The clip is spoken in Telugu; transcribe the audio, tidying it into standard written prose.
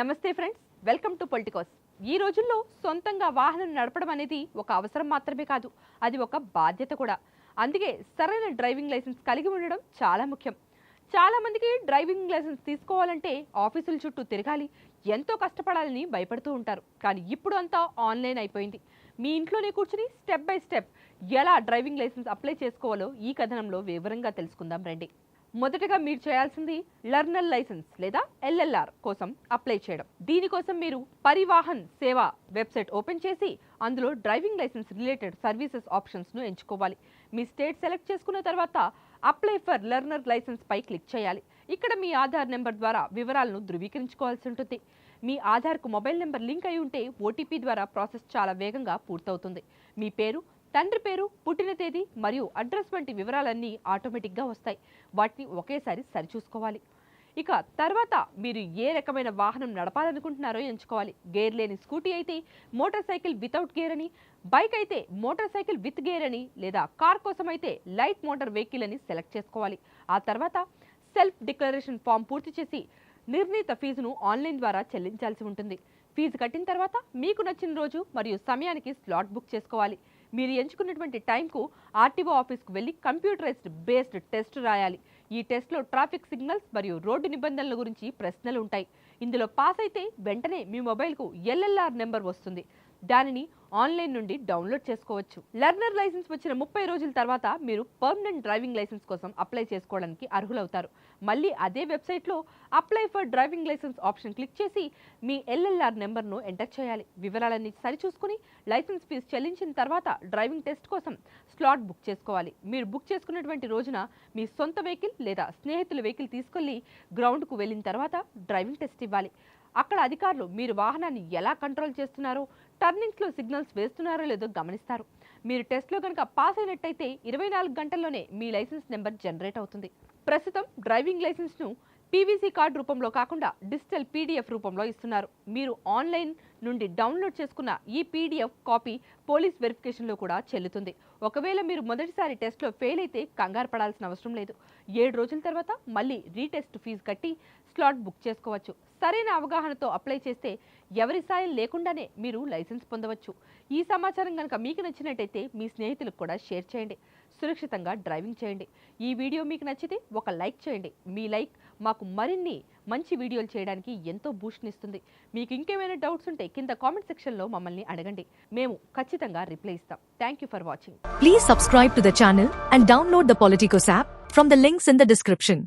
నమస్తే ఫ్రెండ్స్, వెల్కమ్ టు పొలిటికోస్. ఈ రోజుల్లో సొంతంగా వాహనం నడపడం అనేది ఒక అవసరం మాత్రమే కాదు, అది ఒక బాధ్యత కూడా. అందుకే సరైన డ్రైవింగ్ లైసెన్స్ కలిగి ఉండడం చాలా ముఖ్యం. చాలా మందికి డ్రైవింగ్ లైసెన్స్ తీసుకోవాలంటే ఆఫీసుల చుట్టూ తిరగాలి, ఎంతో కష్టపడాలని భయపడుతూ ఉంటారు. కానీ ఇప్పుడు అంతా ఆన్లైన్ అయిపోయింది. మీ ఇంట్లోనే కూర్చుని స్టెప్ బై స్టెప్ ఎలా డ్రైవింగ్ లైసెన్స్ అప్లై చేసుకోవాలో ఈ కథనంలో వివరంగా తెలుసుకుందాం రండి. మొదటగా మీరు చేయాల్సింది లర్నర్ లైసెన్స్ లేదా ఎల్ఎల్ఆర్ కోసం అప్లై చేయడం. దీనికోసం మీరు పరివాహన్ సేవ వెబ్సైట్ ఓపెన్ చేసి అందులో డ్రైవింగ్ లైసెన్స్ రిలేటెడ్ సర్వీసెస్ ఆప్షన్స్ను ఎంచుకోవాలి. మీ స్టేట్ సెలెక్ట్ చేసుకున్న తర్వాత అప్లై ఫర్ లర్నర్ లైసెన్స్ పై క్లిక్ చేయాలి. ఇక్కడ మీ ఆధార్ నెంబర్ ద్వారా వివరాలను ధృవీకరించుకోవాల్సి ఉంటుంది. మీ ఆధార్కు మొబైల్ నెంబర్ లింక్ అయి ఉంటే ఓటీపీ ద్వారా ప్రాసెస్ చాలా వేగంగా పూర్తవుతుంది. మీ పేరు, తండ్రి పేరు, పుట్టిన తేదీ మరియు అడ్రస్ వంటి వివరాలన్నీ ఆటోమేటిక్గా వస్తాయి. వాటిని ఒకేసారి సరిచూసుకోవాలి. ఇక తర్వాత మీరు ఏ రకమైన వాహనం నడపాలనుకుంటున్నారో ఎంచుకోవాలి. గేర్ లేని స్కూటీ అయితే మోటార్ సైకిల్ వితౌట్ గేర్ అని, బైక్ అయితే మోటార్ సైకిల్ విత్ గేర్ అని, లేదా కార్ కోసం అయితే లైట్ మోటార్ వెహికల్ అని సెలెక్ట్ చేసుకోవాలి. ఆ తర్వాత సెల్ఫ్ డిక్లరేషన్ ఫామ్ పూర్తి చేసి నిర్ణీత ఫీజును ఆన్లైన్ ద్వారా చెల్లించాల్సి ఉంటుంది. ఫీజు కట్టిన తర్వాత మీకు నచ్చిన రోజు మరియు సమయానికి స్లాట్ బుక్ చేసుకోవాలి. మీరు ఎంచుకున్నటువంటి టైంకు ఆర్టీఓ ఆఫీస్కు వెళ్ళి కంప్యూటరైజ్డ్ బేస్డ్ టెస్ట్ రాయాలి. ఈ టెస్ట్లో ట్రాఫిక్ సిగ్నల్స్ మరియు రోడ్డు నిబంధనల గురించి ప్రశ్నలు ఉంటాయి. ఇందులో పాస్ అయితే వెంటనే మీ మొబైల్కు ఎల్ఎల్ఆర్ నెంబర్ వస్తుంది. దానిని ఆన్లైన్ నుండి డౌన్లోడ్ చేసుకోవచ్చు. లర్నర్ లైసెన్స్ వచ్చిన 30 రోజుల తర్వాత మీరు పర్మనెంట్ డ్రైవింగ్ లైసెన్స్ కోసం అప్లై చేసుకోవడానికి అర్హులవుతారు. మళ్ళీ అదే వెబ్సైట్లో apply for driving licence option click చేసి మీ ఎల్ఎల్ఆర్ నెంబర్ను ఎంటర్ చేయాలి. వివరాలన్నీ సరిచూసుకుని లైసెన్స్ ఫీజు చెల్లించిన తర్వాత డ్రైవింగ్ టెస్ట్ కోసం స్లాట్ బుక్ చేసుకోవాలి. మీరు బుక్ చేసుకున్నటువంటి రోజున మీ సొంత వెహికల్ లేదా స్నేహితుల వెహికల్ తీసుకెళ్లి గ్రౌండ్కు వెళ్ళిన తర్వాత డ్రైవింగ్ టెస్ట్ ఇవ్వాలి. అక్కడ అధికారులు మీరు వాహనాన్ని ఎలా కంట్రోల్ చేస్తున్నారో, టర్నింగ్స్లో సిగ్నల్స్ వేస్తున్నారో లేదో గమనిస్తారు. మీరు టెస్ట్లో కనుక పాస్ అయినట్టయితే 24 గంటల్లోనే మీ లైసెన్స్ నెంబర్ జనరేట్ అవుతుంది. ప్రస్తుతం డ్రైవింగ్ లైసెన్స్ను పీవీసీ కార్డు రూపంలో కాకుండా డిజిటల్ పీడీఎఫ్ రూపంలో ఇస్తున్నారు. మీరు ఆన్లైన్ నుండి డౌన్లోడ్ చేసుకున్న ఈ పీడీఎఫ్ కాపీ పోలీస్ వెరిఫికేషన్లో కూడా చెల్లుతుంది. ఒకవేళ మీరు మొదటిసారి టెస్ట్లో ఫెయిల్ అయితే కంగారు పడాల్సిన అవసరం లేదు. 7 రోజుల తర్వాత మళ్ళీ రీటెస్ట్ ఫీజు కట్టి స్లాట్ బుక్ చేసుకోవచ్చు. సరైన అవగాహనతో అప్లై చేస్తే ఎవరి సాయం లేకుండానే మీరు లైసెన్స్ పొందవచ్చు. ఈ సమాచారం కనుక మీకు నచ్చినట్టయితే మీ స్నేహితులకు కూడా షేర్ చేయండి. సురక్షితంగా డ్రైవింగ్ చేయండి. ఈ వీడియో మీకు నచ్చితే ఒక లైక్ చేయండి. మీ లైక్ మాకు మరిన్ని మంచి వీడియోలు చేయడానికి ఎంతో బూస్ట్నిస్తుంది. మీకు ఇంకేమైనా డౌట్స్ ఉంటే కింద కామెంట్ సెక్షన్లో మమ్మల్ని అడగండి. మేము ఖచ్చితంగా రిప్లై ఇస్తాం. Thank you for watching. Please subscribe to the channel and download the Politicos app from the links in the description.